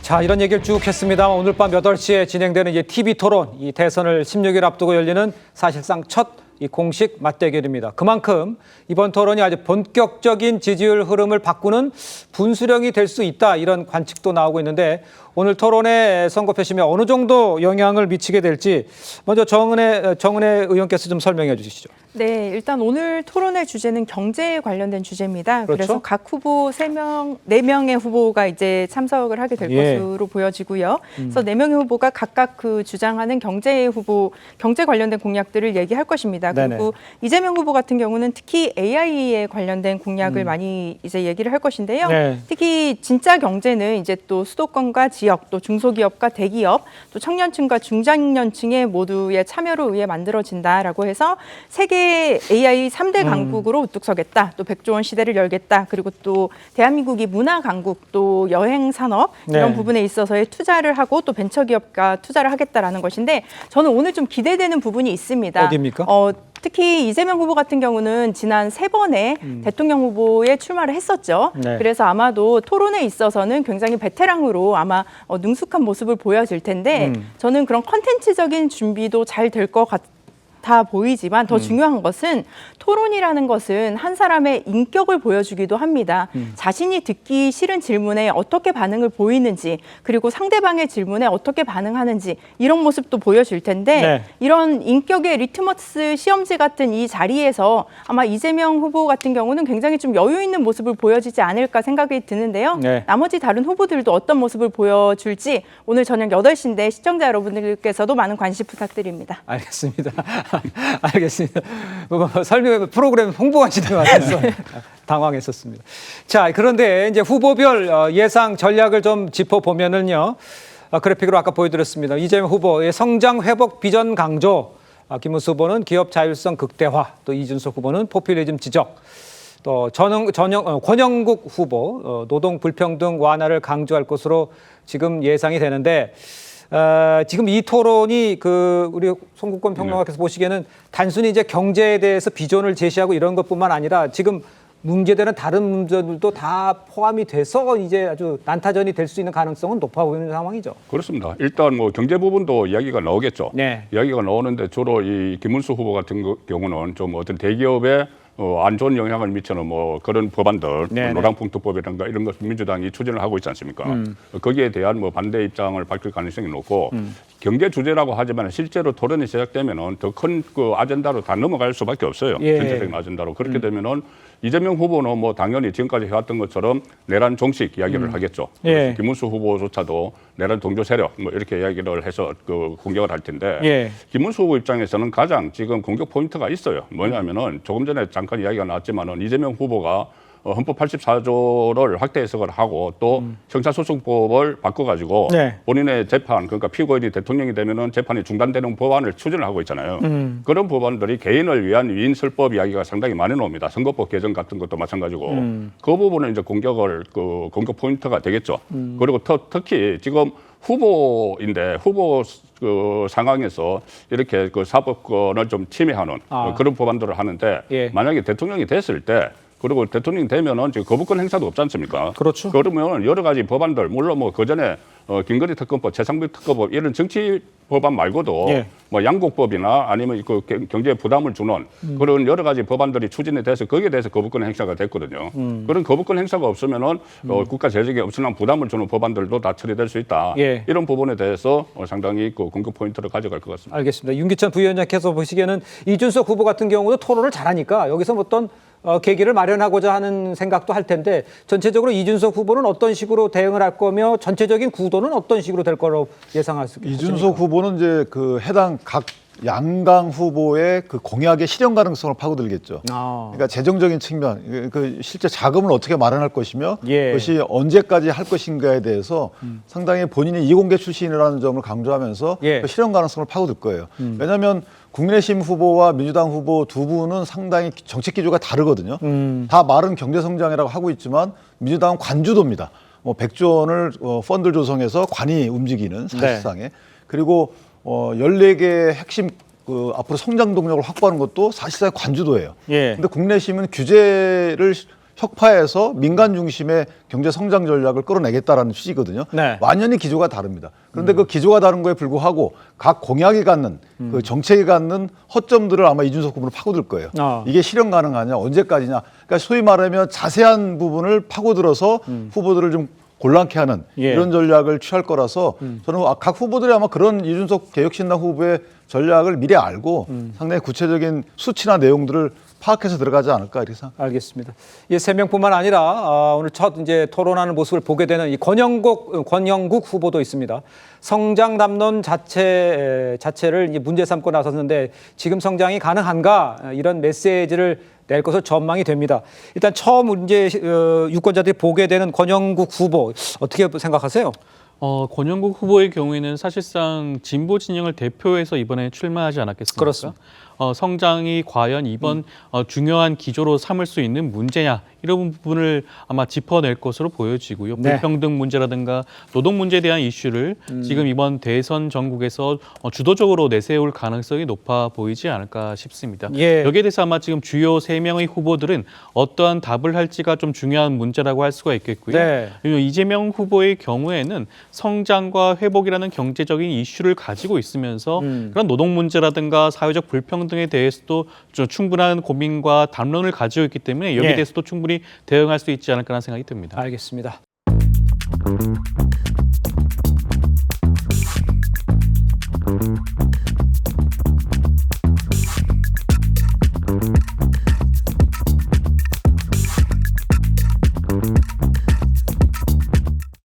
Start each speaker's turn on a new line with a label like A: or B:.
A: 자, 이런 얘기를 쭉 했습니다. 오늘 밤 8시에 진행되는 이제 TV 토론, 이 대선을 16일 앞두고 열리는 사실상 첫 이 공식 맞대결입니다. 그만큼 이번 토론이 아주 본격적인 지지율 흐름을 바꾸는 분수령이 될 수 있다, 이런 관측도 나오고 있는데, 오늘 토론의 선거 표심에 어느 정도 영향을 미치게 될지 먼저 정은혜 의원께서 좀 설명해 주시죠.
B: 네, 일단 오늘 토론의 주제는 경제에 관련된 주제입니다.
A: 그렇죠?
B: 그래서 각 후보 4명의 후보가 이제 참석을 하게 될 것으로 보여지고요. 그래서 4명의 후보가 각각 그 주장하는 경제 관련된 공약들을 얘기할 것입니다.
A: 네네.
B: 그리고 이재명 후보 같은 경우는 특히 AI에 관련된 공약을 많이 이제 얘기를 할 것인데요.
A: 네.
B: 특히 진짜 경제는 이제 또 수도권과 지역, 또 중소기업과 대기업, 또 청년층과 중장년층의 모두의 참여로 의해 만들어진다라고 해서 세계 AI 3대 강국으로 우뚝 서겠다. 또 100조 원 시대를 열겠다. 그리고 또 대한민국이 문화 강국, 또 여행 산업 이런
A: 네.
B: 부분에 있어서의 투자를 하고 또 벤처기업과 투자를 하겠다라는 것인데, 저는 오늘 좀 기대되는 부분이 있습니다.
A: 어디입니까?
B: 특히 이재명 후보 같은 경우는 지난 3번의 대통령 후보에 출마를 했었죠.
A: 네.
B: 그래서 아마도 토론에 있어서는 굉장히 베테랑으로 아마 능숙한 모습을 보여줄 텐데, 저는 그런 컨텐츠적인 준비도 잘 될 것 같다 보이지만 더 중요한 것은, 토론이라는 것은 한 사람의 인격을 보여주기도 합니다. 자신이 듣기 싫은 질문에 어떻게 반응을 보이는지, 그리고 상대방의 질문에 어떻게 반응하는지, 이런 모습도 보여줄 텐데,
A: 네.
B: 이런 인격의 리트머스 시험지 같은 이 자리에서 아마 이재명 후보 같은 경우는 굉장히 좀 여유 있는 모습을 보여주지 않을까 생각이 드는데요.
A: 네.
B: 나머지 다른 후보들도 어떤 모습을 보여줄지 오늘 저녁 8시인데 시청자 여러분들께서도 많은 관심 부탁드립니다.
A: 알겠습니다. 알겠습니다. 설명 프로그램 홍보하시는 것 같아서 당황했었습니다. 자, 그런데 이제 후보별 예상 전략을 좀 짚어보면은요, 그래픽으로 아까 보여드렸습니다. 이재명 후보의 성장 회복 비전 강조, 김문수 후보는 기업 자율성 극대화, 또 이준석 후보는 포퓰리즘 지적, 또 권영국 후보 노동 불평등 완화를 강조할 것으로 지금 예상이 되는데, 지금 이 토론이 우리 송국권 평론가께서 보시기에는 단순히 이제 경제에 대해서 비전을 제시하고 이런 것뿐만 아니라 지금 문제되는 다른 문제들도 다 포함이 돼서 이제 아주 난타전이 될 수 있는 가능성은 높아 보이는 상황이죠.
C: 그렇습니다. 일단 뭐 경제 부분도 이야기가 나오겠죠.
A: 네.
C: 이야기가 나오는데 주로 이 김문수 후보 같은 경우는 좀 어떤 대기업에 안 좋은 영향을 미치는 뭐 그런 법안들,
A: 네네.
C: 노랑풍토법이라든가 이런 것 민주당이 추진을 하고 있지 않습니까? 거기에 대한 뭐 반대 입장을 밝힐 가능성이 높고, 경제 주제라고 하지만 실제로 토론이 시작되면은 더 큰 그 아젠다로 다 넘어갈 수밖에 없어요.
A: 예.
C: 전체적인 아젠다로. 그렇게 되면은 이재명 후보는 뭐 당연히 지금까지 해왔던 것처럼 내란 종식 이야기를 하겠죠.
A: 예.
C: 김문수 후보조차도 내란 동조 세력 뭐 이렇게 이야기를 해서 그 공격을 할 텐데,
A: 예.
C: 김문수 후보 입장에서는 가장 지금 공격 포인트가 있어요. 뭐냐면은 조금 전에 잠깐 이야기가 나왔지만은 이재명 후보가 헌법 84조를 확대 해석을 하고 또 형사소송법을 바꿔가지고
A: 네.
C: 본인의 재판, 그러니까 피고인이 대통령이 되면은 재판이 중단되는 법안을 추진을 하고 있잖아요. 그런 법안들이 개인을 위한 위인설법 이야기가 상당히 많이 나옵니다. 선거법 개정 같은 것도 마찬가지고 그 부분은 이제 공격 포인트가 되겠죠. 그리고 특히 지금 후보인데 후보 상황에서 이렇게 그 사법권을 좀 침해하는 그런 법안들을 하는데,
A: 예.
C: 만약에 대통령이 됐을 때, 그리고 대통령이 되면은 지금 거부권 행사도 없지 않습니까?
A: 그렇죠.
C: 그러면 여러 가지 법안들, 물론 뭐 그전에 김건희 특검법, 최상병 특검법 이런 정치 법안 말고도
A: 예.
C: 뭐 양곡법이나 아니면 그 경제에 부담을 주는 그런 여러 가지 법안들이 추진이 돼서 거기에 대해서 거부권 행사가 됐거든요. 그런 거부권 행사가 없으면은 국가 재정에 엄청난 부담을 주는 법안들도 다 처리될 수 있다.
A: 예.
C: 이런 부분에 대해서 상당히 그 공격 포인트를 가져갈 것 같습니다.
A: 알겠습니다. 윤기찬 부위원장께서 보시기에는 이준석 후보 같은 경우도 토론을 잘하니까 여기서 어떤 계기를 마련하고자 하는 생각도 할 텐데, 전체적으로 이준석 후보는 어떤 식으로 대응을 할 거며 전체적인 구도는 어떤 식으로 될 거라고 예상할 수 있습니까?
D: 이준석 후보는 이제 그 해당 각 양강 후보의 그 공약의 실현 가능성을 파고들겠죠. 그러니까 재정적인 측면, 그 실제 자금을 어떻게 마련할 것이며
A: 예.
D: 그것이 언제까지 할 것인가에 대해서 상당히 본인이 이공계 출신이라는 점을 강조하면서
A: 예.
D: 그 실현 가능성을 파고들 거예요. 왜냐하면 국민의힘 후보와 민주당 후보 두 분은 상당히 정책 기조가 다르거든요. 다 말은 경제 성장이라고 하고 있지만 민주당은 관주도입니다. 뭐 100조 원을 펀드를 조성해서 관이 움직이는 사실상에.
A: 네.
D: 그리고 14개의 핵심 앞으로 성장 동력을 확보하는 것도 사실상 관주도예요.
A: 예.
D: 근데 국내심은 규제를 혁파에서 민간 중심의 경제 성장 전략을 끌어내겠다라는 취지거든요.
A: 네.
D: 완전히 기조가 다릅니다. 그런데 그 기조가 다른 거에 불구하고 각 공약이 갖는 그 정책이 갖는 허점들을 아마 이준석 후보는 파고들 거예요. 이게 실현 가능하냐, 언제까지냐. 그러니까 소위 말하면 자세한 부분을 파고들어서 후보들을 좀 곤란케 하는
A: 예.
D: 이런 전략을 취할 거라서 저는 각 후보들이 아마 그런 이준석 개혁신당 후보의 전략을 미리 알고 상당히 구체적인 수치나 내용들을 파악해서 들어가지 않을까 이렇게 생각합니다.
A: 알겠습니다. 이 세 명뿐만 아니라 오늘 첫 이제 토론하는 모습을 보게 되는 이 권영국 후보도 있습니다. 성장 담론 자체를 이제 문제 삼고 나섰는데 지금 성장이 가능한가 이런 메시지를 낼 것으로 전망이 됩니다. 일단 처음 이제 유권자들이 보게 되는 권영국 후보 어떻게 생각하세요?
E: 권영국 후보의 경우에는 사실상 진보 진영을 대표해서 이번에 출마하지 않았겠습니까?
A: 그렇습니다.
E: 성장이 과연 이번 중요한 기조로 삼을 수 있는 문제냐 이런 부분을 아마 짚어낼 것으로 보여지고요.
A: 네.
E: 불평등 문제라든가 노동 문제에 대한 이슈를 지금 이번 대선 전국에서 주도적으로 내세울 가능성이 높아 보이지 않을까 싶습니다.
A: 예.
E: 여기에 대해서 아마 지금 주요 3명의 후보들은 어떠한 답을 할지가 좀 중요한 문제라고 할 수가 있겠고요.
A: 네.
E: 그리고 이재명 후보의 경우에는 성장과 회복이라는 경제적인 이슈를 가지고 있으면서 그런 노동 문제라든가 사회적 불평등에 대해서도 충분한 고민과 담론을 가지고 있기 때문에 여기에
A: 예.
E: 대해서도 충분히 대응할 수 있지 않을까라는 생각이 듭니다.
A: 알겠습니다.